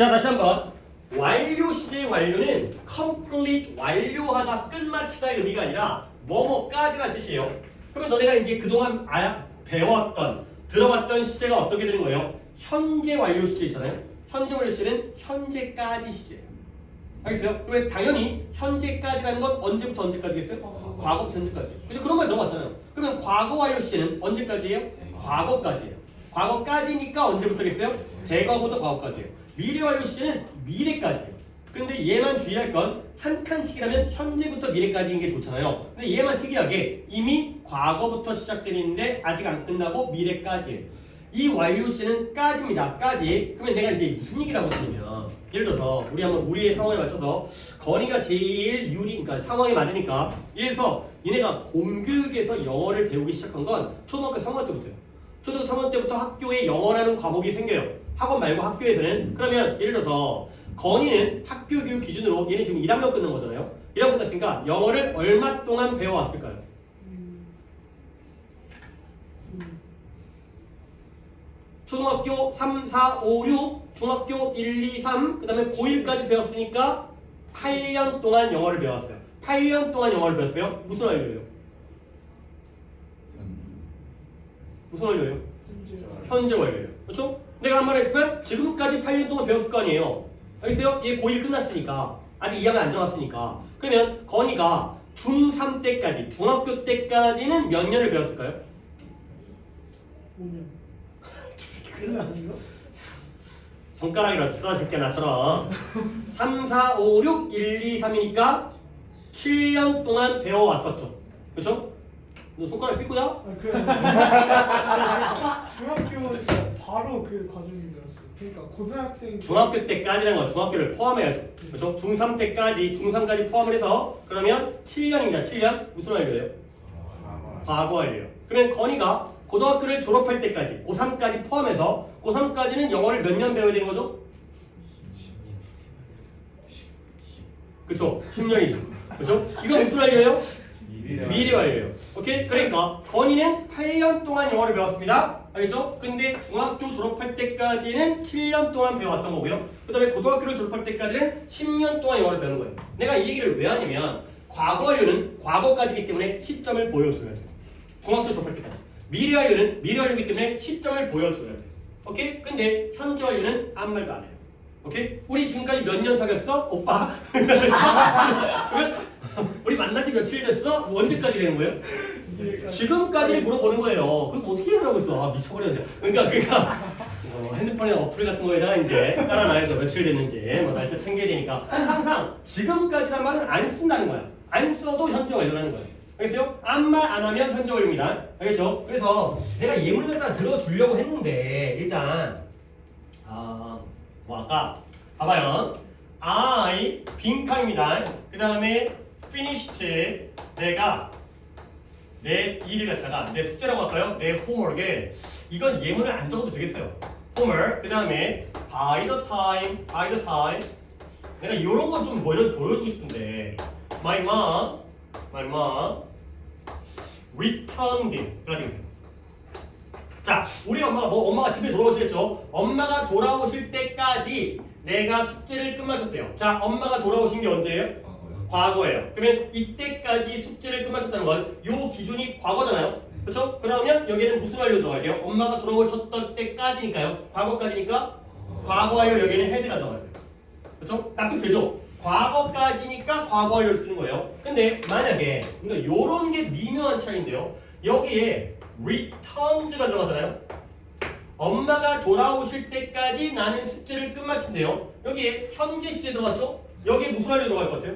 자, 다시 한번. 완료 시제의 완료는 complete, 완료하다, 끝마치다의 의미가 아니라 뭐뭐까지란 뜻이에요. 그러면 너네가 이제 그동안 배웠던, 들어봤던 시제가 어떻게 되는 거예요? 현재 완료 시제 있잖아요. 현재 완료 시제는 현재까지 시제예요. 알겠어요? 그러면 당연히 현재까지라는 건 언제부터 언제까지겠어요? 과거부터 현재까지. 그죠? 그런 말 들어봤잖아요. 그러면 과거 완료 시제는 언제까지예요? 과거까지예요. 과거까지니까 언제부터겠어요? 대과거부터 과거까지예요. 미래 완료 시제는 미래까지예요. 근데 얘만 주의할 건 한 칸씩이라면 현재부터 미래까지인 게 좋잖아요. 근데 얘만 특이하게 이미 과거부터 시작되는데 아직 안 끝나고 미래까지예요. 이 완료 시제는 까지입니다. 까지. 그러면 내가 이제 무슨 얘기를 하고 있냐면 예를 들어서 우리 한번 우리의 상황에 맞춰서 건이가 제일 그러니까 상황에 맞으니까 예를 들어서 얘네가 공교육에서 영어를 배우기 시작한 건 초등학교 3학년 때부터예요. 초등학교 3학년 때부터 학교에 영어라는 과목이 생겨요. 학원 말고 학교에서는. 그러면 예를 들어서 건이는 학교 교육 기준으로 얘는 지금 1학년 끝난 거잖아요. 1학년 끝났으니까 영어를 얼마 동안 배워왔을까요? 초등학교 3, 4, 5, 6, 중학교 1, 2, 3, 그 다음에 고1까지 배웠으니까 8년 동안 영어를 배웠어요. 8년 동안 영어를 배웠어요. 무슨 완료예요? 무슨 완료예요? 현재 완료예요. 그렇죠? 내가 한 번 했지만 지금까지 8년 동안 배웠을 거 아니에요. 알겠어요? 얘 고1 끝났으니까 아직 2학년 안 들어갔으니까 그러면 건이가 중3 때까지 중학교 때까지는 몇 년을 배웠을까요? 5년. 저 새끼 큰일 났어. 손가락이라도 쓰라 새끼야 나처럼 3, 4, 5, 6, 1, 2, 3이니까 7년 동안 배워왔었죠. 그렇죠? 너 손가락 삐꾸야? 중학교 바로 그 과정인 줄 알았어요. 그러니까 고등학생 중학교 때까지라는 건 중학교를 포함해야죠. 그렇죠? 중3 때까지, 중3까지 포함을 해서 그러면 7년입니다. 7년 무슨 완료예요? 과거 완료예요. 그러면 건이가 고등학교를 졸업할 때까지, 고3까지 포함해서 고3까지는 영어를 몇 년 배워야 되는 거죠? 그렇죠? 10년이죠. 그렇죠? 이건 무슨 완료예요? 미래 완료예요. 오케이? 그러니까 건이는 8년 동안 영어를 배웠습니다. 알겠죠? 근데 중학교 졸업할 때까지는 7년 동안 배워왔던 거고요. 그 다음에 고등학교를 졸업할 때까지는 10년 동안 영어를 배우는 거예요. 내가 이 얘기를 왜 하냐면 과거 완료는 과거까지이기 때문에 시점을 보여줘야 돼요. 중학교 졸업할 때까지. 미래 완료는 미래 완료이기 때문에 시점을 보여줘야 돼요. 오케이? 근데 현재 완료는 아무 말도 안 해요. 오케이? 우리 지금까지 몇 년 사귀었어? 오빠? 우리 만난 지 며칠 됐어? 언제까지 되는 거예요? 지금까지 물어보는 거예요. 그럼 어떻게 하라고 있어? 아, 미쳐버려. 그러니까 핸드폰에 어플 같은 거에다가 이제 깔아놔야죠. 며칠 됐는지 뭐 날짜 챙겨야 되니까 항상 지금까지란 말은 안 쓴다는 거야. 안 써도 현재 완료라는 거예요. 알겠어요? 아무 말 안 하면 현재 완료입니다. 알겠죠? 그래서 내가 예문을 갖다 들어주려고 했는데 일단 뭐 아까 봐봐요. I 빈칸입니다. 그 다음에 finished 내가 내 일을 갖다가 내 숙제라고 할까요? 내 homework에 이건 예문을 안 적어도 되겠어요. homework 그 다음에 by the time 내가 이런 건 좀 보여주고 싶은데 my mom returned 가 되겠어요. 자, 우리 엄마가 집에 돌아오시겠죠? 엄마가 돌아오실 때까지 내가 숙제를 끝마쳤대요. 자, 엄마가 돌아오신 게 언제예요? 과거예요. 그러면 이때까지 숙제를 끝마쳤다는 건 요 기준이 과거잖아요. 그렇죠? 그러면 여기에는 무슨 완료 들어가야 돼요? 엄마가 돌아오셨던 때까지니까요. 과거까지니까 과거 완료 여기에는 헤드가 들어가야 돼요. 그렇죠? 납득되죠? 과거까지니까 과거 완료를 쓰는 거예요. 근데 만약에 그러니까 요런 게 미묘한 차이인데요. 여기에 returns가 들어가잖아요. 엄마가 돌아오실 때까지 나는 숙제를 끝마친대요. 여기에 현재 시제 들어갔죠? 여기에 무슨 완료 들어갈 것 같아요?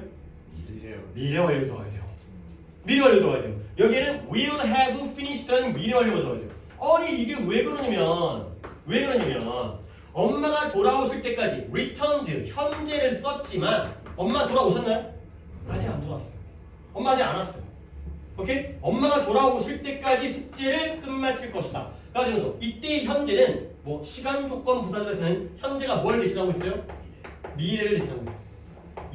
미래 완료 들어가야 돼요. 미래 완료 들어가야 돼요. 여기에는 will have finished라는 미래 완료가 들어가야 돼요. 아니 이게 왜 그러냐면 엄마가 돌아오실 때까지 returned 현재를 썼지만 엄마 돌아오셨나요? 아직 안 돌아왔어요. 엄마 아직 안 왔어요. 오케이? 엄마가 돌아오실 때까지 숙제를 끝마칠 것이다. 그래서 이때 현재는 뭐 시간 조건 부사절에서는 현재가 뭘 대신하고 있어요? 미래를 대신하고 있어요.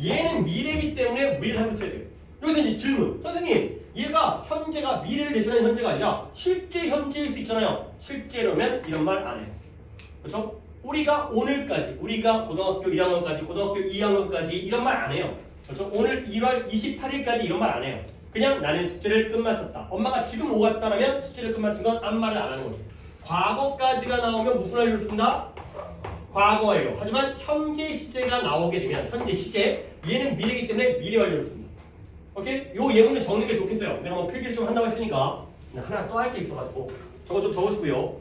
얘는 미래이기 때문에 will have 써야 돼요. 여기서 이제 질문. 선생님, 얘가 현재가 미래를 대신하는 현재가 아니라 실제 현재일 수 있잖아요. 실제로면 이런 말 안 해요. 그렇죠? 우리가 오늘까지, 우리가 고등학교 1학년까지, 고등학교 2학년까지 이런 말 안 해요. 그렇죠? 오늘 1월 28일까지 이런 말 안 해요. 그냥 나는 숙제를 끝마쳤다. 엄마가 지금 오갔다라면 숙제를 끝마친 건 아무 말을 안 하는 거죠. 과거까지가 나오면 무슨 완료를 쓴다? 과거 완료. 하지만 현재 시제가 나오게 되면 현재 시제, 얘는 미래이기 때문에 미래 완료를 씁니다. 오케이? 요 예문을 적는 게 좋겠어요. 내가 뭐 필기를 좀 한다고 했으니까 하나 또 할 게 있어가지고 저거 좀 적으시고요.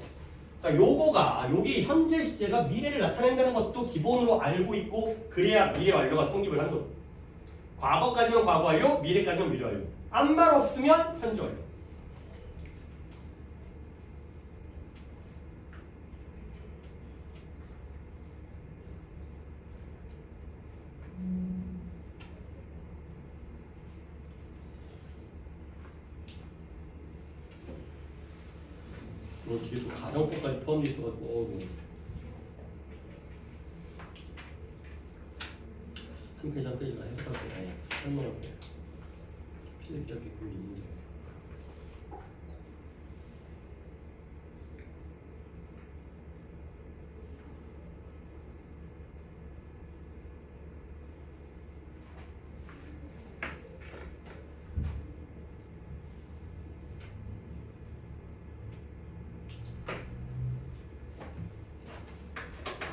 자, 요거가 여기 현재 시제가 미래를 나타낸다는 것도 기본으로 알고 있고 그래야 미래 완료가 성립을 하는 거죠. 과거까지면 과거 완료, 미래까지면 미래 완료. 아무 말 없으면 현재 완료. 뒤에 또 가정법까지 포함되어 있어가지고 한 페이지 한 페이지가 해볼게요. 설명할게요. 필기 할게 그 있는데.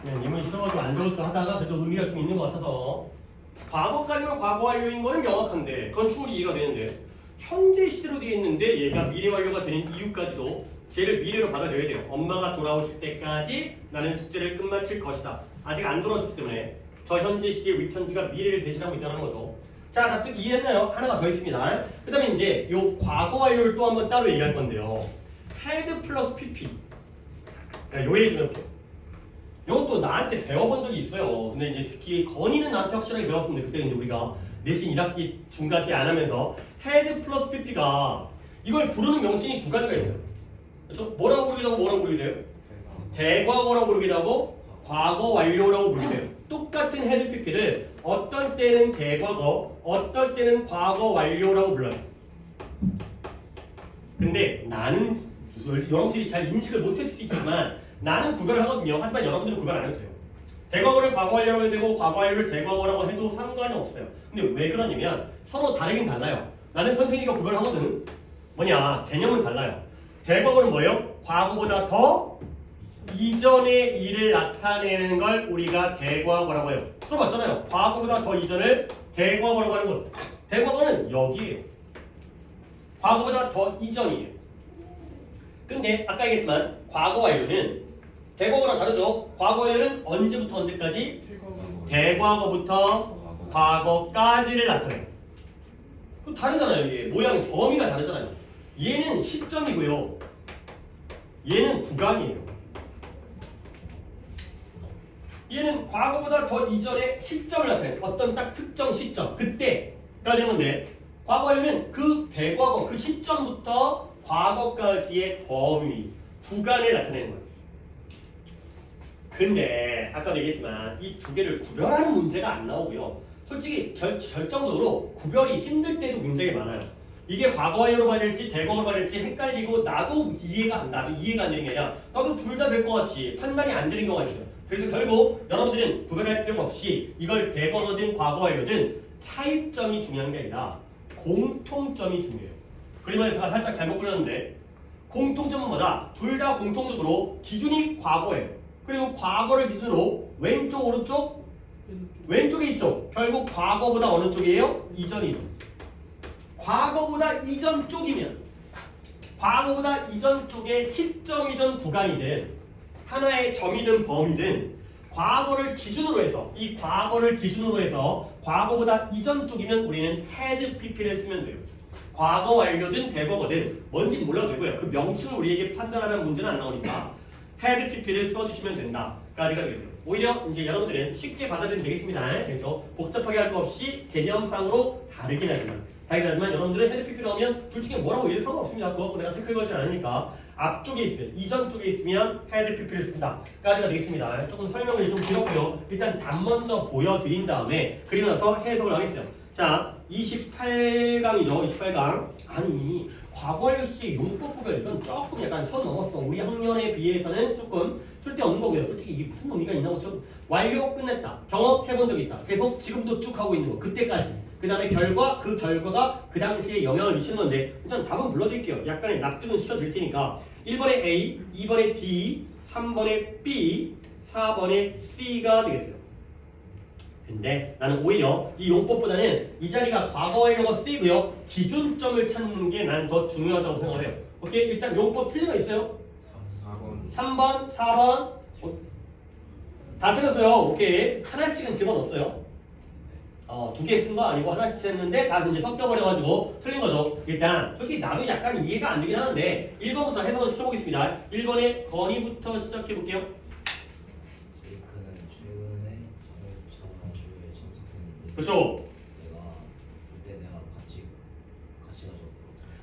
그냥 예문이 싫어가지고 안 적을까 하다가 그래도 의미가 좀 있는 것 같아서 과거까지는 과거 완료인 거는 명확한데 그건 충분히 이해가 되는데 현재 시제로 되어 있는데 얘가 미래 완료가 되는 이유까지도 쟤를 미래로 받아들여야 돼요. 엄마가 돌아오실 때까지 나는 숙제를 끝마칠 것이다. 아직 안 돌아오셨기 때문에 저 현재 시제의 리턴지가 미래를 대신하고 있다는 거죠. 자, 다 이해했나요? 하나가 더 있습니다. 그 다음에 이제 요 과거 완료를 또 한번 따로 얘기할 건데요. had 플러스 pp. 요 얘기 좀 해볼게요. 이것도 나한테 배워본 적이 있어요. 근데 이제 특히 건이는 나한테 확실하게 배웠습니다. 그때 이제 우리가 내신 1학기 중간 때 안 하면서 had 플러스 pp가 이걸 부르는 명칭이 두 가지가 있어요. 그렇죠? 뭐라고 부르기도 하고 뭐라고 부르기도 해요? 대과거라고 부르기도 하고 과거 완료라고 부르기도 해요. 똑같은 had pp를 어떤 때는 대과거, 어떨 때는 과거 완료라고 불러요. 근데 나는 여러분들이 잘 인식을 못했을 수 있지만 나는 구별을 하거든요. 하지만 여러분들은 구별 안 해도 돼요. 대과거를 과거 완료라고 해도 되고 과거 완료를 대과거라고 해도 상관이 없어요. 근데 왜 그러냐면 서로 다르긴 달라요. 나는 선생님과 구별하거든. 뭐냐? 개념은 달라요. 대과거는 뭐예요? 과거보다 더 이전의 일을 나타내는 걸 우리가 대과거라고 해요. 들어봤잖아요. 과거보다 더 이전을 대과거라고 하는 거죠. 대과거는 여기에요. 과거보다 더 이전이에요. 근데 아까 얘기했지만 과거 완료는 대과거랑 다르죠. 과거 완료는 언제부터 언제까지? 대과거부터 과거까지를 나타내요. 그럼 다르잖아요. 이게 모양이 범위가 다르잖아요. 얘는 시점이고요. 얘는 구간이에요. 얘는 과거보다 더 이전의 시점을 나타내요. 어떤 딱 특정 시점, 그때까지 하는 건데 과거 완료는 그 대과거, 그 시점부터 과거까지의 범위, 구간을 나타내는 거예요. 근데 아까도 얘기했지만 이 두 개를 구별하는 문제가 안 나오고요. 솔직히 결정적으로 구별이 힘들 때도 굉장히 많아요. 이게 과거 완료로 봐야 될지 대과거로 봐야 될지 헷갈리고 나도 이해가 안 되는 게 아니라 나도 둘 다 될 것 같이 판단이 안 되는 경우가 있어요. 그래서 결국 여러분들은 구별할 필요가 없이 이걸 대과거든 과거 완료든 차이점이 중요한 게 아니라 공통점이 중요해요. 그림을 제가 살짝 잘못 그렸는데 공통점은 뭐다? 둘 다 공통적으로 기준이 과거예요. 그리고 과거를 기준으로 왼쪽 오른쪽? 왼쪽이 이쪽. 결국 과거보다 어느 쪽이에요? 이전이죠. 과거보다 이전 쪽이면 과거보다 이전 쪽의 시점이든 구간이든 하나의 점이든 범위든 과거를 기준으로 해서 이 과거를 기준으로 해서 과거보다 이전 쪽이면 우리는 had pp를 쓰면 돼요. 과거 완료든 대과거든 뭔지 몰라도 되고요. 그 명칭을 우리에게 판단하는 문제는 안 나오니까 had pp를 써주시면 된다까지가 되겠어요. 오히려 이제 여러분들은 쉽게 받아들이면 되겠습니다. 그래서 복잡하게 할 거 없이 개념상으로 다르긴 하지만 여러분들은 had pp를 하면 둘 중에 뭐라고 얘기 상관없습니다. 그거 내가 태클 걸지 않으니까 앞쪽에 있으면 이전 쪽에 있으면 had pp를 쓴다까지가 되겠습니다. 조금 설명이 좀 길었고요. 일단 답 먼저 보여드린 다음에 그리고 나서 해석을 하겠어요. 자, 28강이죠. 28강. 아니, 과거 완료 시 용법 구별 이건 조금 약간 선 넘었어. 우리 학년에 비해서는 조금 쓸데없는 거고요. 솔직히 이게 무슨 의미가 있나고 좀 완료 끝냈다. 경험해본 적 있다. 계속 지금도 쭉 하고 있는 거. 그때까지. 그 다음에 결과, 그 결과가 그 당시에 영향을 미치는 건데 일단 답은 불러드릴게요. 약간의 납득은 시켜드릴 테니까 1번에 A, 2번에 D, 3번에 B, 4번에 C가 되겠어요. 근데 나는 오히려 이 용법보다는 이 자리가 과거 완료가 쓰이고요. 기준점을 찾는 게 난 더 중요하다고 생각을 해요. 오케이? 일단 용법 틀린 거 있어요? 4번 3번, 4번 다 틀렸어요. 오케이. 하나씩은 집어넣었어요. 두 개 쓴 거 아니고 하나씩 했는데 다 이제 섞여버려가지고 틀린 거죠. 일단 솔직히 나도 약간 이해가 안 되긴 하는데 1번부터 해석을 시켜보겠습니다. 1번에 건의부터 시작해볼게요. 제이크는 최근에 자동차 교육에 참석했는데 그렇죠? 내가 같이 가자고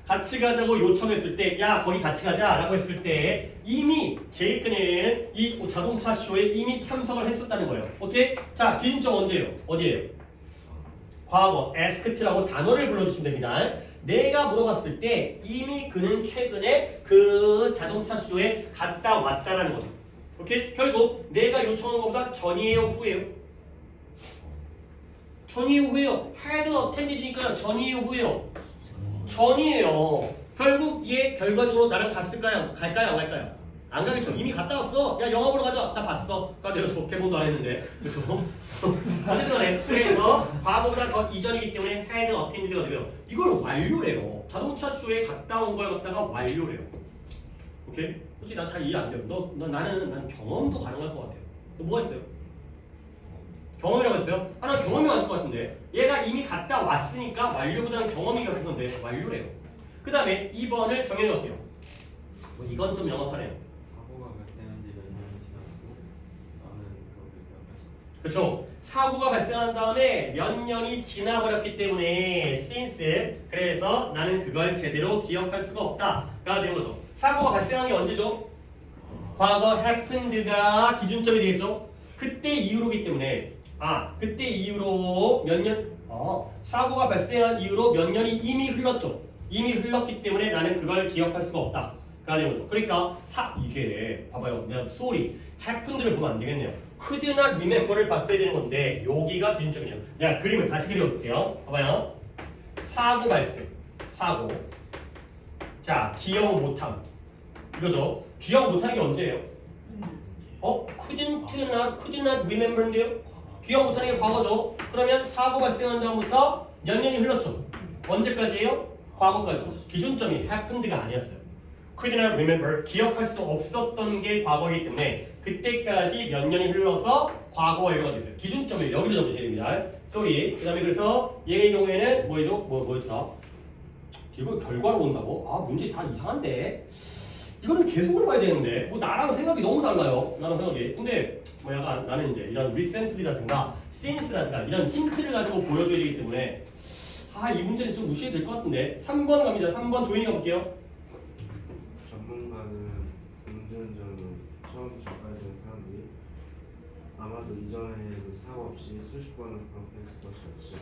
같이 가자고 요청했을 때, 야 거기 같이 가자라고 했을 때 이미 제이크는 이 자동차 쇼에 이미 참석을 했었다는 거예요. 오케이? 자, 기준점 언제예요? 어디예요? 과거, asked라고 단어를 불러주시면 됩니다. 내가 물어봤을 때 이미 그는 최근에 그 자동차 쇼에 갔다 왔다라는 거죠. 오케이? 결국 내가 요청한 것보다 전이에요, 후예요? 전이에요, 후예요? had attended니까요. 전이에요, 후예요? 전이에요. 결국 얘 결과적으로 나랑 갔을까요? 갈까요? 안 갈까요? 안 가겠죠. 이미 갔다 왔어. 야 영화 보러 가자. 나 봤어. 그래서 개봉도 안 했는데. 그렇죠? 어쨌든 간에 그래서 과거보다 더 이전이기 때문에 had attended가 되고요. 이걸 완료래요. 자동차 쇼에 갔다 온 걸 갖다가 완료래요. 오케이? 솔직히 나 잘 이해 안 돼요. 나는 경험도 가능할 것 같아요. 너 뭐가 있어요? 경험이라고 했어요? 하나 경험이 맞을 것 같은데 얘가 이미 갔다 왔으니까 완료보다는 경험이가 그건데 완료래요. 그 다음에 2번을 정해놓을게요. 이건 좀 명확하네요. 사고가 발생한 지 몇 년이 지났어? 나는 그것을 기억하지. 그렇죠? 사고가 발생한 다음에 몇 년이 지나버렸기 때문에 since 그래서 나는 그걸 제대로 기억할 수가 없다가 되는 거죠. 사고가 발생한 게 언제죠? 과거 happened가 기준점이 되겠죠? 그때 이후로기 때문에 그때 이후로 몇 년 사고가 발생한 이후로 몇 년이 이미 흘렀죠. 이미 흘렀기 때문에 나는 그걸 기억할 수가 없다. 가 되는 거죠. 그러니까 이게 봐봐요. 내가 sorry happened를 보면 안 되겠네요. could not remember를 봤어야 되는 건데 여기가 기준점이에요. 내가 그림을 다시 그려볼게요. 봐봐요. 사고 발생. 사고. 자, 기억 못함. 이거죠. 기억 못하는 게 언제예요? could not remember인데요? 기억 못하는 게 과거죠. 그러면 사고 발생한 다음부터 몇 년이 흘렀죠? 언제까지예요? 과거까지. 기준점이 happened가 아니었어요. could not remember, 기억할 수 없었던 게 과거이기 때문에 그때까지 몇 년이 흘러서 과거 완료가 됐어요. 기준점을 여기로 잡으셔야 됩니다. sorry. 그 다음에 그래서 얘의 경우에는 뭐죠? 뭐였더라? 이걸 결과로 본다고? 문제 다 이상한데? 이거는 계속으로 봐야 되는데 나랑 생각이 너무 달라요. 나랑 생각이. 근데 약간 나는 이제 이런 recently라든가 since라든가 이런 힌트를 가지고 보여줘야 되기 때문에 이 문제는 좀 무시해도 될 것 같은데 3번 갑니다. 3번 도인이 가볼게요. 전문가는 음주운전을 처음 접하는 사람들이 아마도 이전에도 사고 없이 수십 번을 반복했을 것이었지.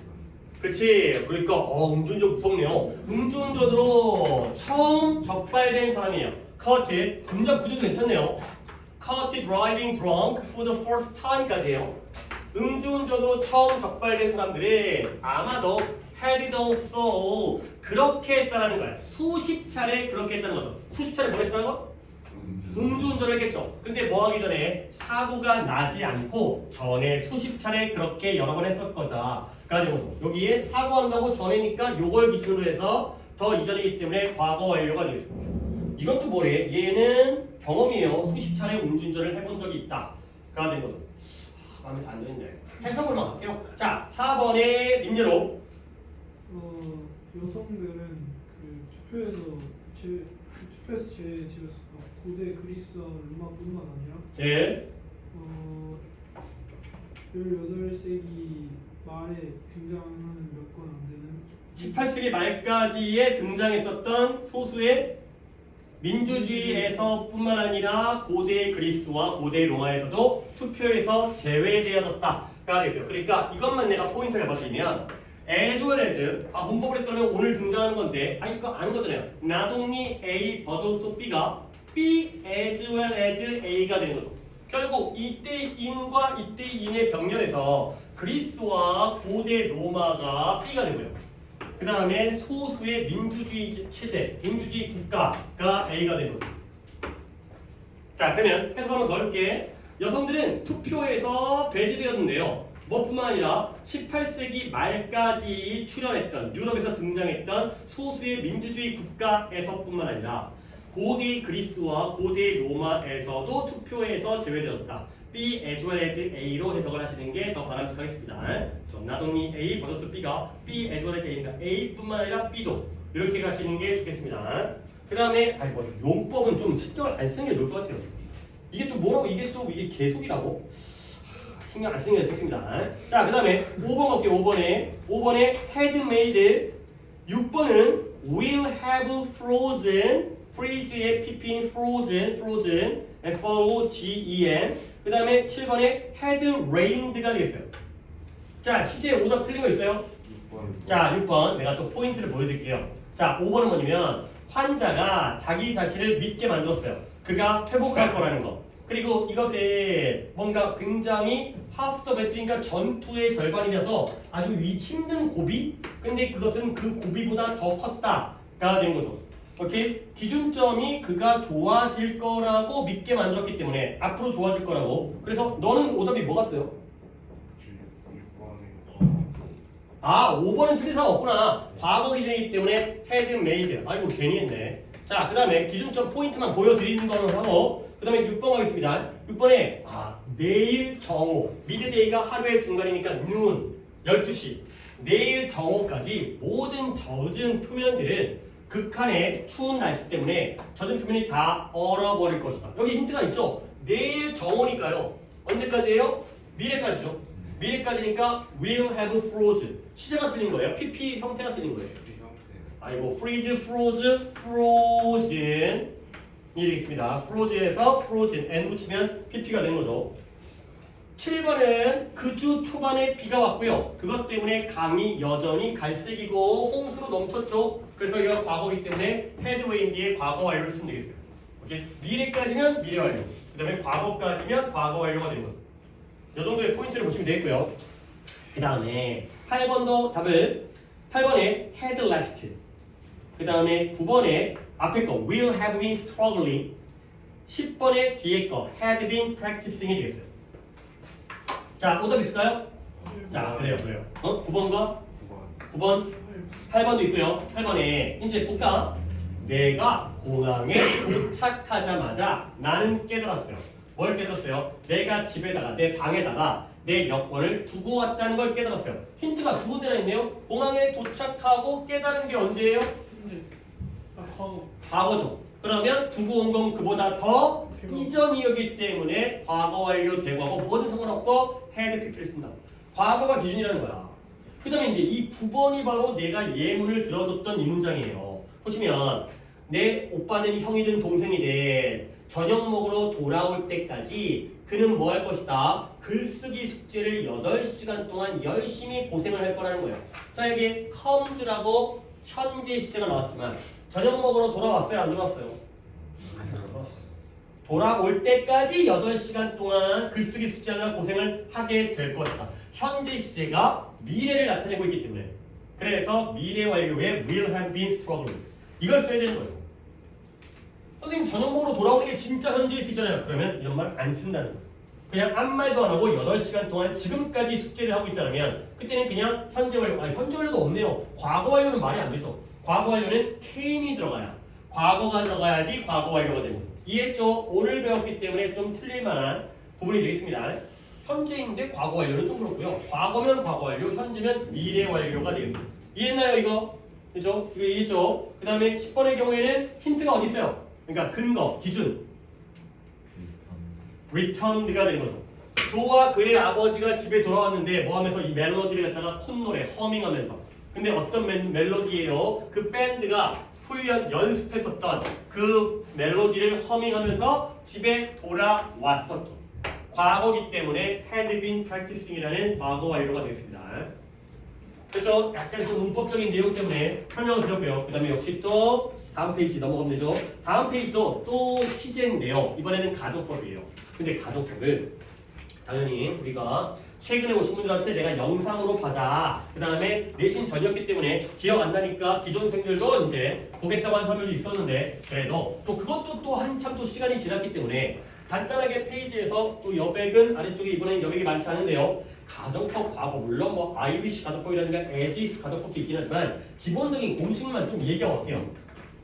그치. 그러니까 음주운전 무섭네요. 음주운전으로 처음 적발된 사람이에요. caught, 문장 구조도 괜찮네요. caught driving drunk for the first time까지예요. 음주운전으로 처음 적발된 사람들이 아마도 had done so 그렇게 했다는 거야. 수십 차례 그렇게 했다는 거죠. 수십 차례 뭐 했다는 거? 음주운전을 했겠죠. 근데 뭐 하기 전에 사고가 나지 않고 전에 수십 차례 그렇게 여러 번 했을 거다가 되는 거죠. 여기에 사고한다고 전에니까 요걸 기준으로 해서 더 이전이기 때문에 과거 완료가 되겠습니다. 이건 또 뭐래? 얘는 경험이에요. 수십 차례 음주운전을 해본 적이 있다가 되는 거죠. 마음에 안 드는데 해석을만 할게요. 자, 4번의 민재로 여성들은 투표에서 제외되었어. 고대 그리스와 로마뿐만 아니라 예. 18세기 말에 등장하는 몇 건 안 되는 18세기 말까지에 등장했었던 소수의 민주주의에서뿐만 아니라 고대 그리스와 고대 로마에서도 투표에서 제외되어졌다가 되겠어요. 그러니까 이것만 내가 포인트를 잡아주면 as well as 문법을 했더라면 오늘 등장하는 건데 이거 아는 거잖아요. not only A but also B가 B as well as A가 되는 거죠. 결국 이때 인과 이때 인의 병렬에서 그리스와 고대 로마가 B가 되고요. 그 다음에 소수의 민주주의 체제, 민주주의 국가가 A가 되는 거죠. 자, 그러면 해석 한번 더 할게. 여성들은 투표에서 배제되었는데요. 뭐뿐만 아니라 18세기 말까지 출현했던 유럽에서 등장했던 소수의 민주주의 국가에서뿐만 아니라 고대 그리스와 고대 로마에서도 투표에서 제외되었다. B as well as A로 해석을 하시는 게 더 바람직하겠습니다. not only A, but also B가 B as well as A니까 A뿐만 아니라 B도 이렇게 가시는 게 좋겠습니다. 그 다음에 용법은 좀 신경을 안 쓰는 게 좋을 것 같아요. 이게 또 뭐라고 이게 계속이라고? 신경 안 쓰는 게 좋겠습니다. 자, 그 다음에 5번 갈게요. 5번에 had made, 6번은 will have frozen, freeze의 pp인 frozen, F-R-O-G-E-N. 그 다음에 7번에 had rained가 되겠어요. 자, 시제 오답 틀린 거 있어요? 6번. 자, 6번 내가 또 포인트를 보여드릴게요. 자, 5번은 뭐냐면 환자가 자기 자신을 믿게 만들었어요. 그가 회복할 거라는 거. 그리고 이것에 뭔가 굉장히 half the battle니까 전투의 절반이라서 아주 힘든 고비? 근데 그것은 그 고비보다 더 컸다가 되는 거죠. 오케이? 기준점이 그가 좋아질 거라고 믿게 만들었기 때문에 앞으로 좋아질 거라고. 그래서 너는 오답이 뭐가 써요? 6번에 5번은 틀린 사람 없구나. 과거 기준이기 때문에 had made. 아이고 괜히 했네. 자, 그 다음에 기준점 포인트만 보여드리는 거는 하고 그 다음에 6번 가겠습니다. 6번에 내일 정오. 미드데이가 하루의 중간이니까 noon 12시. 내일 정오까지 모든 젖은 표면들은 극한의 추운 날씨 때문에 젖은 표면이 다 얼어버릴 것이다. 여기 힌트가 있죠? 내일 정오니까요. 언제까지예요? 미래까지죠. 미래까지니까 will have frozen. 시제가 틀린 거예요. PP 형태가 틀린 거예요. 아이고 freeze, frozen 이 되겠습니다. frozen에서 frozen n 붙이면 pp가 되는 거죠. 7번은 그 주 초반에 비가 왔고요. 그것 때문에 강이 여전히 갈색이고 홍수로 넘쳤죠. 그래서 이거 과거이기 때문에 had rain 뒤에 과거 완료를 쓰면 되겠어요. 오케이? 미래까지면 미래 완료. 그 다음에 과거까지면 과거 완료가 되는 거죠. 이 정도의 포인트를 보시면 되겠고요. 그 다음에 8번도 답을 8번에 had left. 그 다음에 9번에 앞에 거 will have been struggling. 10번에 뒤에 거 had been practicing이 되겠어요. 자, 오답 있을까요? 자, 그래요. 9번과 9번, 8번도 있고요. 8번에 이제 볼까? 내가 공항에 도착하자마자 나는 깨달았어요. 뭘 깨달았어요? 내가 집에다가 내 방에다가 내 여권을 두고 왔다는 걸 깨달았어요. 힌트가 두 군데나 있네요. 공항에 도착하고 깨달은 게 언제예요? 과거죠. 그러면 두고 온 건 그보다 더 이전이었기 때문에 과거 완료 대과거 뭐든 상관없고 had pp를 쓴다. 과거가 기준이라는 거야. 그 다음에 이제 이 9번이 바로 내가 예문을 들어줬던 이 문장이에요. 보시면 내 오빠든 형이든 동생이든 저녁 먹으러 돌아올 때까지 그는 뭐 할 것이다? 글쓰기 숙제를 8시간 동안 열심히 고생을 할 거라는 거예요. 자, 여기 comes라고 현재 시제가 나왔지만 저녁 먹으러 돌아왔어요? 안 돌아왔어요? 아직 안 돌아왔어요. 돌아올 때까지 8시간 동안 글쓰기 숙제하느라 고생을 하게 될 것이다. 현재 시제가 미래를 나타내고 있기 때문에 그래서 미래 완료에 will have been struggling 이걸 써야 되는 거예요. 선생님 저녁 먹으러 돌아오는 게 진짜 현재 시제잖아요. 그러면 이런 말 안 쓴다는 거예요. 그냥 아무 말도 안 하고 8시간 동안 지금까지 숙제를 하고 있다면 그때는 그냥 현재 완료, 현재 완료도 없네요. 과거 완료는 말이 안 되죠. 과거 완료는 came이 들어가야 과거가 들어가야지 과거 완료가 되는 거죠. 이해했죠? 오늘 배웠기 때문에 좀 틀릴 만한 부분이 되겠습니다. 현재인데 과거 완료는 좀 그렇고요. 과거면 과거 완료, 현재면 미래 완료가 되겠습니다. 이해했나요 이거? 그죠? 이거 이해했죠? 그 다음에 10번의 경우에는 힌트가 어디 있어요? 그러니까 근거, 기준 returned가 되는 거죠. 조와 그의 아버지가 집에 돌아왔는데 뭐 하면서 이 멜로디를 갖다가 콧노래 허밍하면서 근데 어떤 멜로디예요? 그 밴드가 훈련 연습했었던 그 멜로디를 허밍하면서 집에 돌아왔었죠. 과거기 때문에 had been practicing이라는 과거 완료가 되겠습니다. 그렇죠? 약간 좀 문법적인 내용 때문에 설명을 드렸고요. 그 다음에 역시 또 다음 페이지 넘어가면 되죠. 다음 페이지도 또 시제인데요. 이번에는 가정법이에요. 근데 가정법을 당연히 우리가 최근에 오신 분들한테 내가 영상으로 봐자. 그 다음에 내신 전이었기 때문에 기억 안 나니까 기존생들도 이제 보겠다고 한 설명도 있었는데 그래도 또 그것도 또 한참 또 시간이 지났기 때문에 간단하게 페이지에서 또 여백은 아래쪽에 이번엔 여백이 많지 않은데요. 가정법 과거 물론 뭐 아이리시 가정법이라든가 에지스 가정법도 있긴 하지만 기본적인 공식만 좀 얘기하고 갈게요.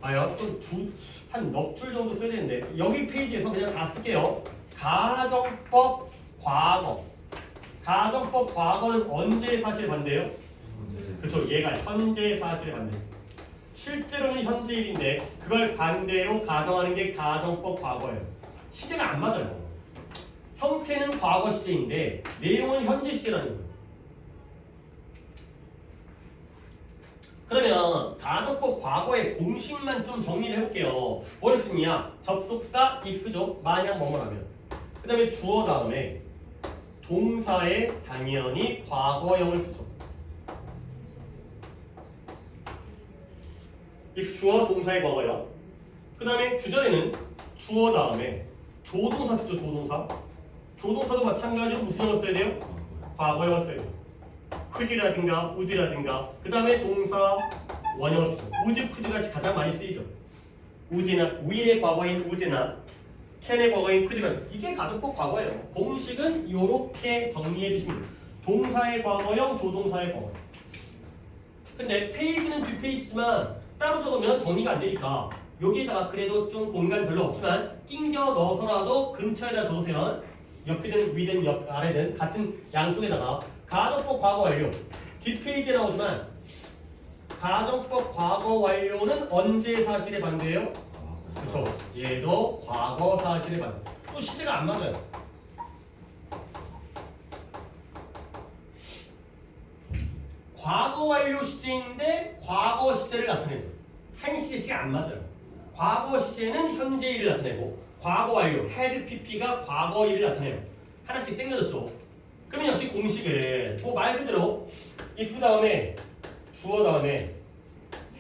아요 좀한 넉 줄 정도 써야 되는데 여기 페이지에서 그냥 다 쓸게요. 가정법 과거. 가정법 과거는 언제 사실 반대예요? 그렇죠. 얘가 현재 사실 반대. 실제로는 현재 일인데 그걸 반대로 가정하는 게 가정법 과거예요. 시제가 안 맞아요. 형태는 과거 시제인데 내용은 현재 시제라는 거예요. 그러면 가정법 과거의 공식만 좀 정리를 해볼게요. 뭘 쓰냐? 접속사 if죠. 만약 뭐뭐라면. 그 다음에 주어 다음에 동사에 당연히 과거형을 쓰죠. if 주어 동사의 과거형. 그 다음에 주절에는 주어 다음에 조동사 쓰죠. 조동사. 조동사도 마찬가지로 무슨 형을 써야 돼요? 과거형을 써야 돼요. could이라든가 would라든가 그 다음에 동사 원형을 쓰죠. would, could가 가장 많이 쓰이죠. would나 will의 과거인 would나 can의 과거인 could가 이게 가정법 과거예요. 공식은 이렇게 정리해 주시면 돼요. 동사의 과거형, 조동사의 과거형. 근데 페이지는 뒷페이지지만 따로 적으면 정리가 안 되니까 여기에다가 그래도 좀 공간 별로 없지만 낑겨 넣어서라도 근처에다 적으세요. 옆이든 위든 옆 아래든 같은 양쪽에다가 가정법 과거 완료 뒷페이지에 나오지만 가정법 과거 완료는 언제 사실에 반대예요? 그렇죠. 얘도 과거 사실에 반대. 또 시제가 안 맞아요. 과거 완료 시제인데 과거 시제를 나타내죠. 한 시제씩 안 맞아요. 과거 시제는 현재 일을 나타내고 과거 완료 had pp가 과거 일을 나타내요. 하나씩 땡겨졌죠. 그러면 역시 공식을 뭐 말 그대로 if 다음에 주어 다음에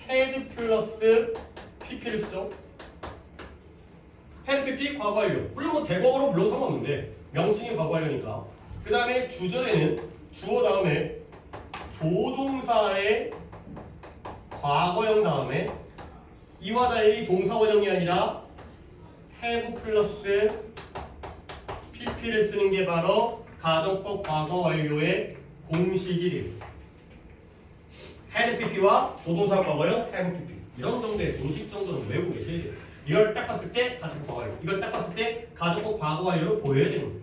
had 플러스 pp를 쓰죠. had pp 과거 완료. 물론 뭐 대법으로 물론 상관없는데 명칭이 과거 완료니까. 그 다음에 주절에는 주어 다음에 조동사의 과거형 다음에 이와 달리 동사 원형이 아니라 have 플러스 pp를 쓰는 게 바로 가정법 과거 완료의 공식이 되겠습니다. had pp와 조동사 과거형 have pp 이런 정도의 공식 정도는 외우고 계셔야 돼요. 이걸 딱 봤을 때 가정법 과거 완료, 이걸 딱 봤을 때 가정법 과거 완료로 보여야 되는 거예요.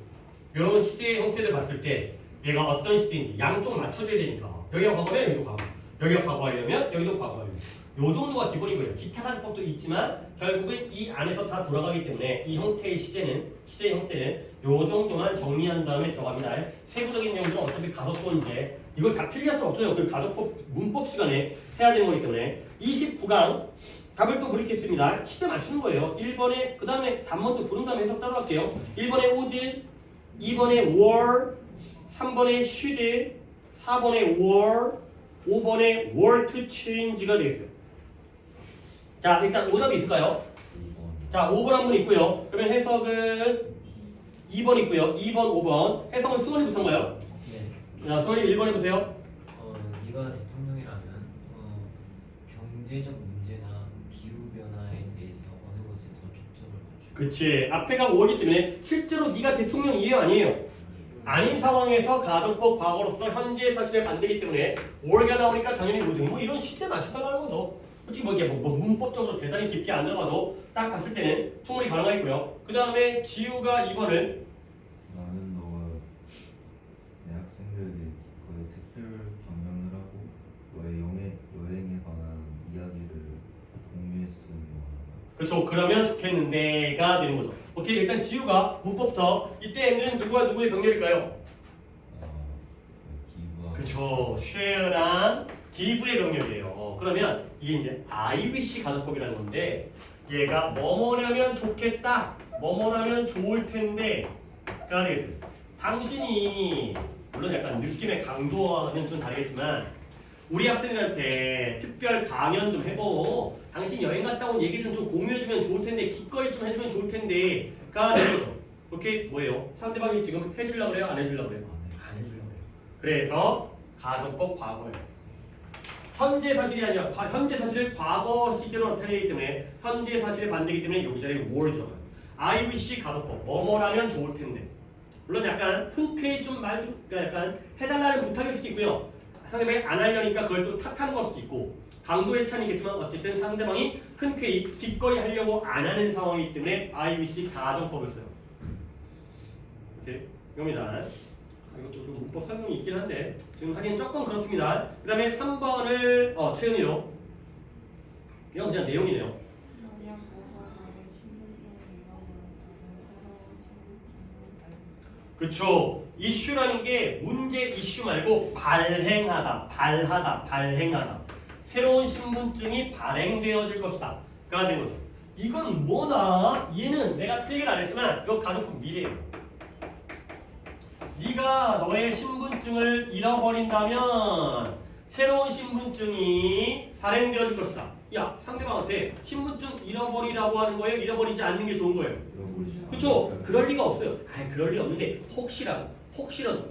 이런 시제의 형태를 봤을 때 얘가 어떤 시제인지 양쪽 맞춰줘야 되니까 여기가 과거면 여기도 과거, 여기가 과거 완료면 여기도 과거 완료. 요 정도가 기본인 거예요. 기타 가정법도 있지만 결국은 이 안에서 다 돌아가기 때문에 이 형태의 시제의 형태는 요 정도만 정리한 다음에 들어갑니다. 세부적인 내용들은 어차피 가정법 문제 이걸 다 필기할 수는 없어요. 그 가정법 문법 시간에 해야 되는 거기 때문에 29강 답을 또 그렇겠습니다. 시제 맞추는 거예요. 1번에 그 다음에 답 먼저 부른 다음에 해석 따라갈게요. 1번에 would, 2번에 were, 3번에 should, 4번에 were, 5번에 were to change가 되겠어요. 자, 일단 오답이 있을까요? 자, 5번 한 번 있고요. 그러면 해석은 2번 있고요. 2번, 5번. 해석은 승원이부터인가요? 네. 자, 승원이 1번 해보세요. 네가 대통령이라면 경제적 문제나 기후 변화에 대해서 어느 것에 더 초점을 맞추고 그치. 앞에가 5이기 때문에 실제로 네가 대통령이에요? 아니에요? 아닌 상황에서 가정법 과거로서 현재 사실에 반대이기 때문에 올가 나오니까 당연히 뭐 이런 시제 맞춘다는 거죠. 솔직히 뭐 이게 뭐 문법적으로 대단히 깊게 안 들어가도 딱 봤을 때는 충분히 가능하고요. 그 다음에 지우가 2번을 나는 너가 내 학생들에게 기꺼이 특별 경연을 하고 너의 여행에 관한 이야기를 공유했으면 원한다. 그렇죠. 그러면 좋겠는데가 되는 거죠. 오케이. 일단 지우가 문법부터 이때 N은 누구와 누구의 병렬일까요? 기부하고 그렇죠. 쉐어랑 기브의 병렬이에요. 그러면 이게 이제 아이위시 가정법이라는 건데 얘가 뭐뭐라면 좋겠다, 뭐뭐라면 좋을 텐데가 되겠습니다. 당신이 물론 약간 느낌의 강도와는 좀 다르겠지만 우리 학생들한테 특별 강연 좀 해보. 당신 여행 갔다 온 얘기 좀 공유해주면 좋을 텐데 기꺼이 좀 해주면 좋을 텐데가 되는 거죠. 오케이 뭐예요? 상대방이 지금 해주려고 그래요? 안 해주려고 그래요? 안 해주려고 해요. 그래서 가정법 과거예요. 현재 사실이 아니라 현재 사실을 과거 시제로 나타내기 때문에 현재 사실의 반대이기 때문에 여기 자리에 were 들어가요. I wish 가정법 뭐뭐라면 좋을 텐데. 물론 약간 흔쾌히 좀 그러니까 약간 해달라는 부탁일 수도 있고요. 상대방이 안 하려니까 그걸 좀 탓하는 걸 수도 있고 강도의 차이겠지만 어쨌든 상대방이 흔쾌히 기꺼이 하려고 안 하는 상황이기 때문에 I wish 가정법을 써요. 오케이? 이겁니다. 이것도 좀 문법 설명이 있긴 한데 지금 하기엔 조금 그렇습니다. 그 다음에 3번을 채은이로 이건 그냥 내용이네요. 그쵸. 이슈라는 게 문제 이슈 말고 발행하다, 발행하다. 새로운 신분증이 발행되어질 것이다. 가 된 거죠. 이건 뭐나? 얘는 내가 필기를 안 했지만 이거 가족법 미래예요. 네가 너의 신분증을 잃어버린다면 새로운 신분증이 발행되어질 것이다. 야, 상대방한테 신분증 잃어버리라고 하는 거예요? 잃어버리지 않는 게 좋은 거예요? 그쵸? 그럴 리가 없어요. 그럴 리 없는데 혹시라도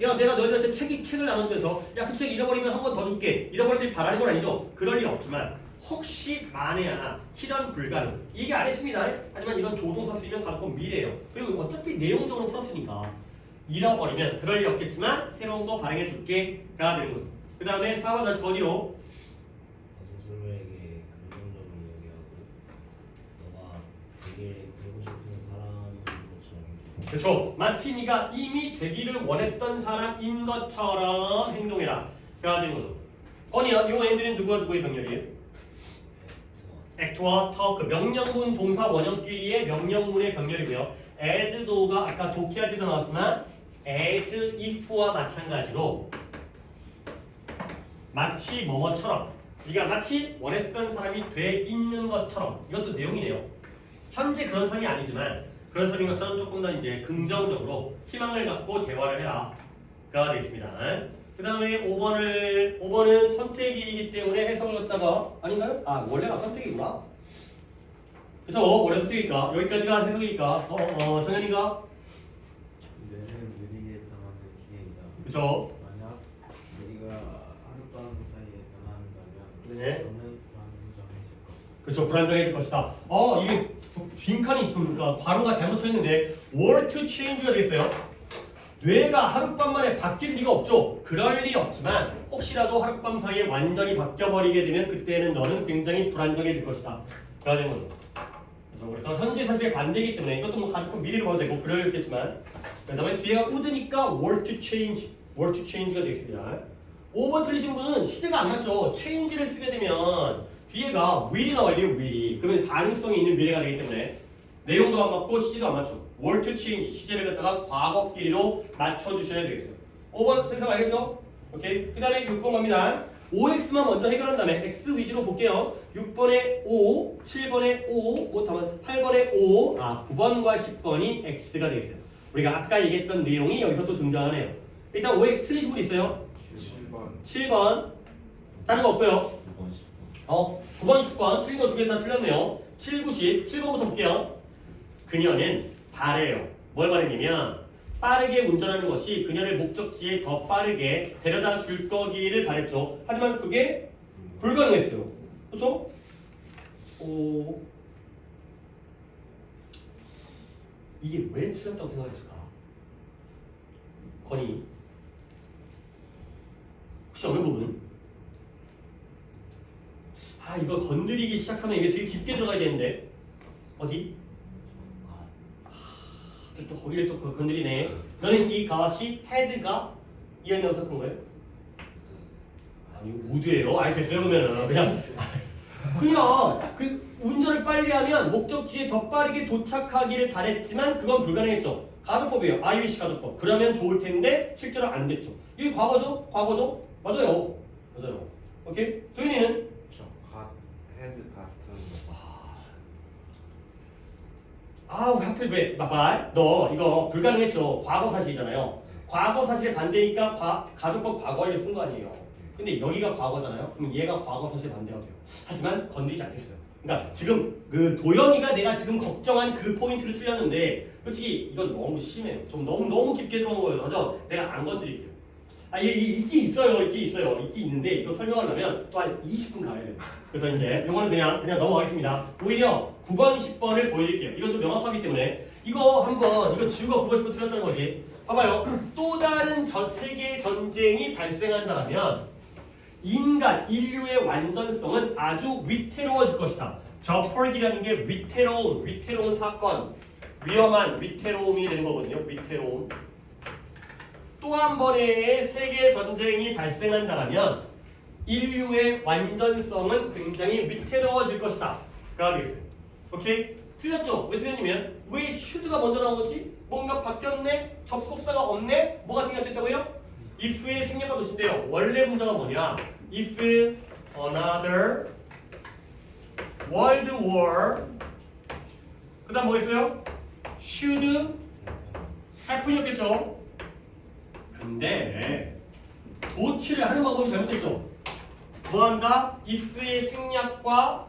야 내가 너희들한테 책을 나눠주면서 야 그 책 잃어버리면 한 번 더 줄게 잃어버리길 바라는 건 아니죠. 그럴 리 없지만 혹시 만에 하나 실현 불가능 얘기 안 했습니다. 하지만 이런 조동사 쓰이면 가족법 미래예요. 그리고 어차피 내용적으로 풀었으니까 잃어버리면 그럴 리 없겠지만 새로운 거 발행해 줄게가 되는 거죠. 그 다음에 4번 다시 어디로? 스스로에게 긍정적으로 이야기하고 너가 되게 되고 싶은 사람인 것처럼. 그렇죠. 마치 네가 이미 되기를 원했던 사람인 것처럼 행동해라. 가 되는 거죠. 건이야, 요 애들은 누구의 병렬이에요? 액트와 터크, 명령문 동사 원형끼리의 명령문의 병렬이고요. as do가 아까 도키아지도 나왔지만 as if와 마찬가지로 마치 뭐뭐처럼 네가 마치 원했던 사람이 돼 있는 것처럼 이것도 내용이네요. 현재 그런 사람이 아니지만 그런 사람인 것처럼 조금 더 이제 긍정적으로 희망을 갖고 대화를 해라가 되겠습니다. 그 다음에 5번은 선택이기 때문에 해석을 갖다가 아닌가요? 원래가 선택이구나. 그쵸? 원래 선택이니까 여기까지가 해석이니까 정현이가 뇌는 느리게 당하는 기계이다. 그쵸? 만약 우리가 하룻밤 사이에 변한다면 네. 너는 불안정해질 것이다. 그쵸, 불안정해질 것이다. 이게 빈칸이 좀 그러니까 괄호가 잘못 쳐있는데 were to change가 되겠어요. 뇌가 하룻밤 만에 바뀔 리가 없죠. 그럴 리 없지만 혹시라도 하룻밤 사이에 완전히 바뀌어버리게 되면 그때는 너는 굉장히 불안정해질 것이다. 그래야 되는 거죠. 그래서 현재 사실의 반대이기 때문에 이것도 뭐 가족법 미래로 봐도 되고 그러겠지만 그 다음에 뒤에가 would니까 were to change가 되겠습니다. 5번 틀리신 분은 시제가 안 맞죠. change를 쓰게 되면 뒤에가 will이 나와야 돼요. will이. 그러면 가능성이 있는 미래가 되기 때문에 내용도 안 맞고 시제도 안 맞죠. were to change 시제를 갖다가 과거끼리로 맞춰주셔야 되겠어요. 5번 생각 알겠죠? 오케이. 그 다음에 6번 갑니다. OX만 먼저 해결한 다음에 X 위주로 볼게요. 6번에 O, 7번에 O, 못하면 8번에 O, 9번과 10번이 X가 되겠어요. 우리가 아까 얘기했던 내용이 여기서 또 등장하네요. 일단 OX 틀리신 분 있어요? 7번. 다른 거 없고요. 9번, 10번 틀린 거 두 개 다 틀렸네요. 7, 9, 10. 7번부터 볼게요. 그녀는 바래요. 뭘 바랬냐면 빠르게 운전하는 것이 그녀를 목적지에 더 빠르게 데려다 줄 거기를 바랬죠. 하지만 그게 불가능했어요. 그렇죠? 이게 왜 틀렸다고 생각했을까? 건이 혹시 어느 부분? 이걸 건드리기 시작하면 이게 되게 깊게 들어가야 되는데 어디? 또 거기를 또 건드리네. 너는 이 것이 헤드가 이한 녀석한 거예요? 아니 우드예요. 됐어요 그러면은 그냥 그 운전을 빨리 하면 목적지에 더 빠르게 도착하기를 바랬지만 그건 불가능했죠. 가족법이에요. IWC 가족법. 그러면 좋을 텐데 실제로 안 됐죠. 이게 과거죠? 맞아요. 오케이. 도윤이는 헤드 같은 왜 하필 왜? 너 이거 불가능했죠. 과거 사실이잖아요. 과거 사실의 반대니까 가족법 과거를 쓴 거 아니에요. 근데 여기가 과거잖아요. 그럼 얘가 과거 사실 반대가 돼요. 하지만 건드리지 않겠어요. 그러니까 지금 그 도영이가 내가 지금 걱정한 그 포인트를 틀렸는데 솔직히 이건 너무 심해요. 좀 너무 깊게 들어온 거예요. 맞아? 내가 안 건드릴게요. 얘 있긴 있어요. 있긴 있는데 이거 설명하려면 또 한 20분 가야 돼요. 그래서 이제 이거는 그냥 넘어가겠습니다. 오히려 9번, 10번을 보여드릴게요. 이건 좀 명확하기 때문에 이거 한번 이거 지우가 9번, 10번 틀렸다는 거지. 봐봐요. 또 다른 세계 전쟁이 발생한다면 인류의 완전성은 아주 위태로워질 것이다. 저펄기라는 게 위태로운 사건, 위험한 위태로움이 되는 거거든요. 위태로움. 또 한 번의 세계 전쟁이 발생한다면 인류의 완전성은 굉장히 위태로워질 것이다. 가 되겠어요. 오케이? 틀렸죠? 왜 틀렸냐면 왜 should가 먼저 나오지? 뭔가 바뀌었네? 접속사가 없네? 뭐가 생략됐다고요? if의 생략과 도시인데요. 원래 문자가 뭐냐? If another world war 그 다음 뭐 있어요? should happen이었겠죠? 근데 도치를 하는 방법이 잘못됐죠? 뭐한다? if의 생략과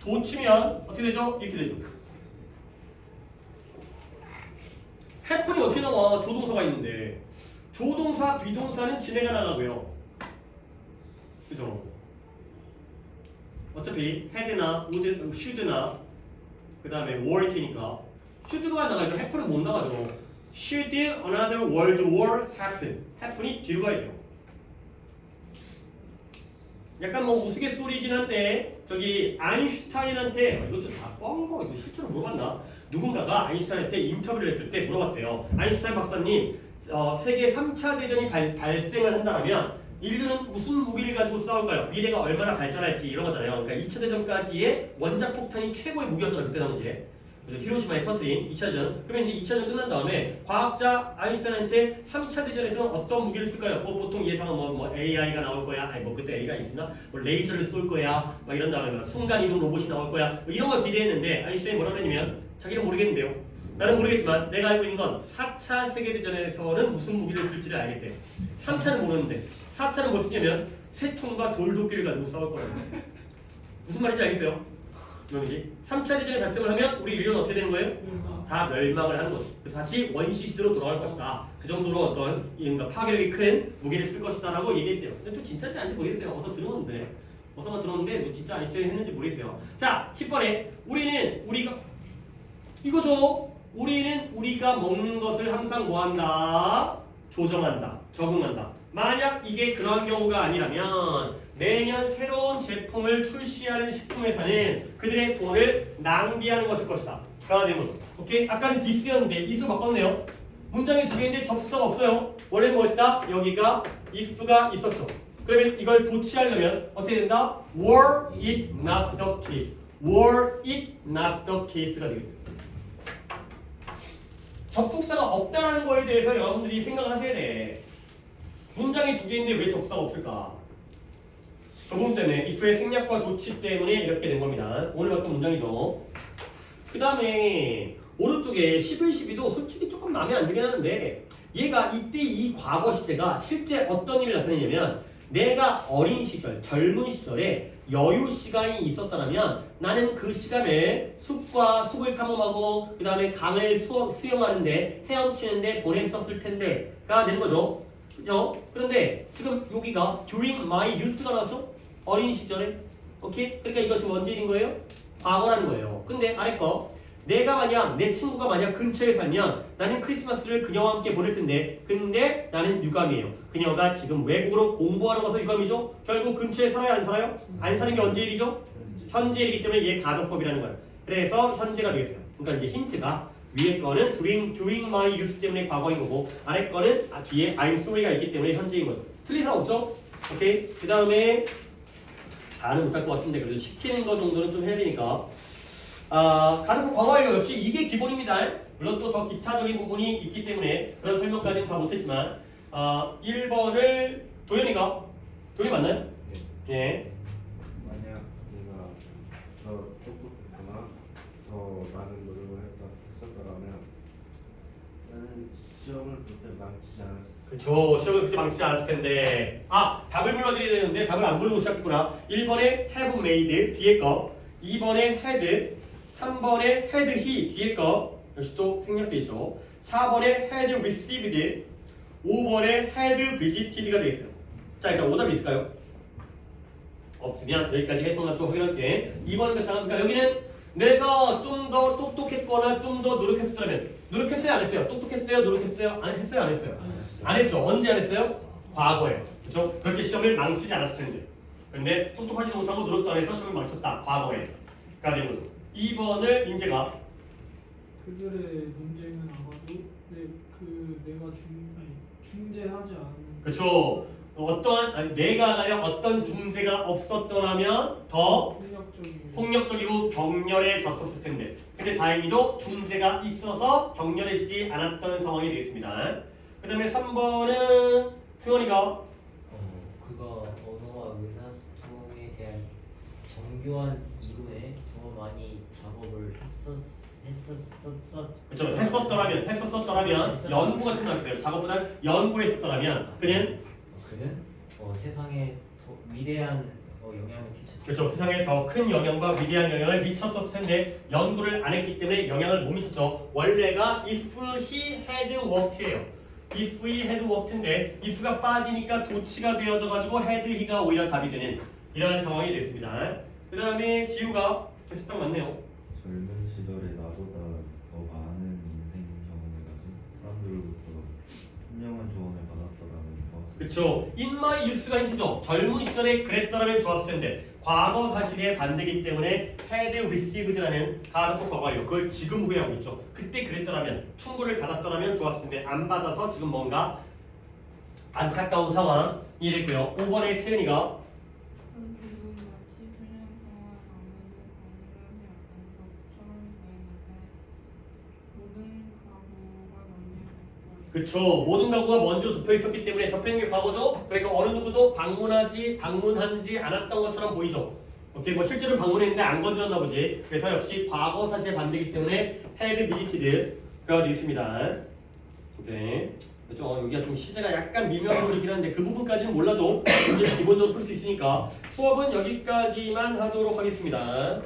도치면 어떻게 되죠? 이렇게 되죠. happen이 어떻게 나와? 조동사가 있는데 조동사, 비동사는 진해가 나가고요. 그죠? 어차피 had나, would, should나 그 다음에 were 테니까 should가 나가죠. happen은 못 나가죠. Should another world war happen? happen이 뒤로 가야 돼요. 약간 뭐 우스갯소리이긴 한데 저기 아인슈타인한테 이것도 다 뻥거 이거 실제로 물어봤나? 누군가가 아인슈타인한테 인터뷰를 했을 때 물어봤대요. 아인슈타인 박사님 세계 3차 대전이 발생을 한다면 인류는 무슨 무기를 가지고 싸울까요? 미래가 얼마나 발전할지 이런 거잖아요. 그러니까 2차 대전까지의 원자폭탄이 최고의 무기였잖아요. 그때 당시에. 그래서 히로시마에 터뜨린 2차 대전. 그러면 이제 2차 대전 끝난 다음에 과학자 아인슈타인한테 3차 대전에서는 어떤 무기를 쓸까요? 뭐 보통 예상은 뭐 AI가 나올 거야. 아니 뭐 그때 AI가 있으나 뭐 레이저를 쏠 거야. 막 이런 다음에 순간 이동 로봇이 나올 거야. 뭐 이런 걸 기대했는데 아인슈타인이 뭐라 그랬냐면 자기는 모르겠는데요. 나는 모르겠지만 내가 알고 있는 건 4차 세계대전에서는 무슨 무기를 쓸지를 알겠대. 3차는 모르는데 4차는 뭐 쓰냐면 새총과 돌도끼를 가지고 싸울 거라고. 무슨 말인지 알겠어요? 명이지. 3차 대전이 발생을 하면 우리 인류는 어떻게 되는 거예요? 다 멸망을 하는 거죠. 그래서 다시 원시 시대로 돌아갈 것이다. 그 정도로 어떤 파괴력이 큰 무기를 쓸 것이다라고 얘기했대요. 근데 또 진짜인지 아닌지 모르겠어요. 어서 들었는데 뭐 진짜 아인슈타인이 했는지 모르겠어요. 자, 10번에 우리가 이거죠. 우리가 먹는 것을 항상 뭐한다? 조정한다. 적응한다. 만약 이게 그런 경우가 아니라면 매년 새로운 제품을 출시하는 식품회사는 그들의 돈을 낭비하는 것일 것이다. 가 되는 거죠. 오케이? 아까는 this였는데 is로 바꿨네요. 문장이 두 개인데 접수사가 없어요. 원래 뭐였다? 여기가 if가 있었죠. 그러면 이걸 도치하려면 어떻게 된다? were it not the case. were it not the case가 되겠어요. 접속사가 없다는 거에 대해서 여러분들이 생각을 하셔야 돼. 문장이 두 개인데 왜 접속사가 없을까? 그 부분 때문에 if의 생략과 도치 때문에 이렇게 된 겁니다. 오늘 봤던 문장이죠. 그 다음에 오른쪽에 11, 12도 솔직히 조금 마음에 안 들긴 하는데 얘가 이때 이 과거 시제가 실제 어떤 일을 나타내냐면 내가 어린 시절, 젊은 시절에 여유 시간이 있었다면 나는 그 시간을 숲을 탐험하고 그 다음에 강을 수영하는데 헤엄치는데 보냈었을 텐데가 되는 거죠. 그죠? 그런데 지금 여기가 during my youth가 나왔죠? 어린 시절에. 오케이? 그러니까 이거 지금 언제 일인 거예요? 과거라는 거예요. 근데 아래 거 내 친구가 만약 근처에 살면 나는 크리스마스를 그녀와 함께 보낼 텐데 근데 나는 유감이에요. 그녀가 지금 외국으로 공부하러 가서 유감이죠? 결국 근처에 살아요? 안 살아요? 안 사는 게 언제 일이죠? 현재 일이기 때문에 얘 가정법이라는 거예요. 그래서 현재가 되겠어요. 그러니까 이제 힌트가 위에 거는 during my youth 때문에 과거인 거고 아래 거는 뒤에 I'm sorry가 있기 때문에 현재인 거죠. 틀린 사람 없죠? 오케이? 그 다음에 다는 못할 것 같은데 그래도 시키는 거 정도는 좀 해야 되니까 가정법 과거완료 역시 이게 기본입니다. 물론 또 더 기타적인 부분이 있기 때문에 그런 설명까지는 다 못했지만 1번을 도현이 맞나요? 예. 만약 내가 더 조금이나 더 많은 노력을 했었더라면 나는 시험을 볼 때 망치지 않았을 그쵸. 시험을 그렇게 망치지 않았을 텐데. 아, 답을 불러드려야 되는데 답을 안 부르고 시작했구나. 1번에 have made 뒤에 거, 2번에 had, 3번에 had he 뒤에 거 역시 또 생략돼 있죠. 4번에 had received, 5번에 had visited가 되어 있어요. 자, 일단 오답이 있을까요? 없으면 여기까지 해석만 좀 확인할게. 2번은 그러니까 여기는 내가 좀 더 똑똑했거나 좀 더 노력했더라면 노력했어요 안 했어요? 똑똑했어요? 노력했어요? 안 했어요 안 했어요? 안 했죠. 언제 안 했어요? 과거에. 그렇죠? 그렇게 시험을 망치지 않았을 텐데. 근데 똑똑하지도 못하고 노력도 안 해서 시험을 망쳤다. 과거에. 가 되는 거죠. 2번을 민재가 그들의 논쟁은 아마도 내가 중재하지 않은 그렇죠. 내가 아니라 어떤 중재가 없었더라면 더 폭력적이고 격렬해졌었을 텐데. 근데 다행히도 중재가 있어서 격렬해지지 않았던 상황이 되겠습니다. 그 다음에 3번은 승원이가 그가 언어와 의사소통에 대한 정교한 이론에 더 많이 작업을 했었더라면 연구가 좀 나왔어요. 작업보다 연구했었더라면 그는 세상에 더 위대한 영향을 끼쳤어요. 그렇죠. 세상에 더 큰 영향과 위대한 영향을 미쳤었을 텐데 연구를 안 했기 때문에 영향을 못 미쳤죠. 원래가 if he had worked예요. if he had worked인데 if가 빠지니까 도치가 되어져 가지고 had he가 오히려 답이 되는 이런 상황이 됐습니다. 그 다음에 지우가 계속 딱 맞네요. 젊은 시절에 나보다 더 많은 인생 경험을 가진 사람들로부터 현명한 조언을 받았더라면 좋았을 그쵸. in my youth가 힌트죠. 젊은 시절에 그랬더라면 좋았을 텐데 과거 사실의 반대이기 때문에 had received라는 가속법 과거예요. 그걸 지금 후회하고 있죠. 그때 그랬더라면 충고를 받았더라면 좋았을 텐데 안 받아서 지금 뭔가 안타까운 상황이 됐고요. 5번에 채은이가 그쵸. 모든 가구가 먼지로 덮여 있었기 때문에 덮여 있는 게 과거죠. 그러니까 어느 누구도 방문하지 않았던 것처럼 보이죠. 오케이, 뭐 실제로 방문했는데 안 건드렸나 보지. 그래서 역시 과거 사실의 반대이기 때문에 had visited가 되겠습니다. 네. 그렇죠. 여기가 좀 시제가 약간 미묘한 부분이긴 한데 그 부분까지는 몰라도 이제 기본적으로 풀 수 있으니까 수업은 여기까지만 하도록 하겠습니다.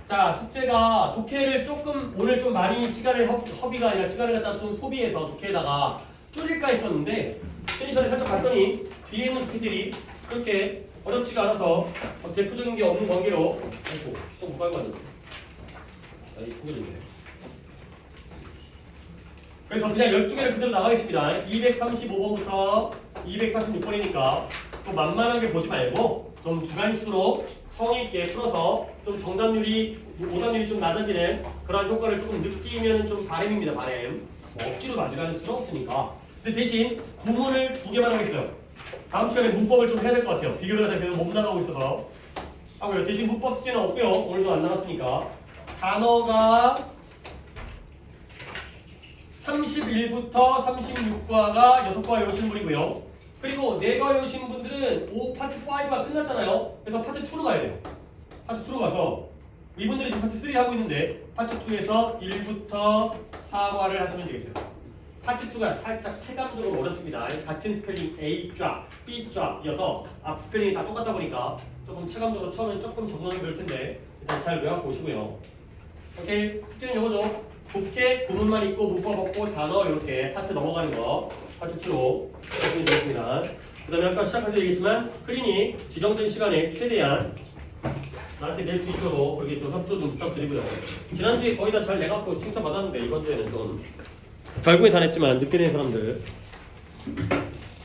자, 숙제가 독해를 조금 오늘 좀 많이 시간을 허비가 아니라 시간을 갖다 좀 소비해서 독해에다가 줄일까 했었는데 세션에 살짝 봤더니 뒤에 있는 독해들이 그렇게 어렵지가 않아서 대표적인 게 없는 관계로 아이고 수정 못 깔고 왔는데 이 포기했네. 그래서 그냥 12개를 그대로 나가겠습니다. 235번부터 246번이니까 또 만만하게 보지 말고 좀 주관식으로 성의 있게 풀어서 좀 정답률이, 오답률이 좀 낮아지는 그런 효과를 조금 느끼면 좀 바람입니다. 바람. 뭐 억지로 맞으려는 수는 없으니까. 근데 대신 구문을 2개만 하겠어요. 다음 시간에 문법을 좀 해야 될 것 같아요. 비교를 하다 계속 못 나가고 있어서. 하고요. 대신 문법 숙제는 없고요. 오늘도 안 나갔으니까. 단어가 31부터 36과가 6과 외우신 분이고요. 그리고 4과 외우신 분들은 파트 5가 끝났잖아요. 그래서 파트 2로 가야 돼요. 파트 2로 가서 이분들이 지금 파트 3를 하고 있는데 파트 2에서 1부터 4과를 하시면 되겠어요. 파트 2가 살짝 체감적으로 어렵습니다. 같은 스펠링 A좌, B좌이어서 앞 스펠링이 다 똑같다 보니까 조금 체감적으로 처음엔 조금 적응하기 어려울 텐데 일단 잘 외워갖고 오시고요. 오케이, 숙제는 이거죠. 독해 구문만 있고 문법 없고 단어 이렇게 파트 넘어가는 거 파트 2로 해주시면 되겠습니다. 그 다음에 아까 시작할 때 얘기했지만 클리닉 지정된 시간에 최대한 나한테 낼 수 있도록 그렇게 좀 협조 좀 부탁드리고요. 지난주에 거의 다 잘 내갖고 칭찬받았는데 이번 주에는 좀 결국에 다 냈지만 늦게 낸 사람들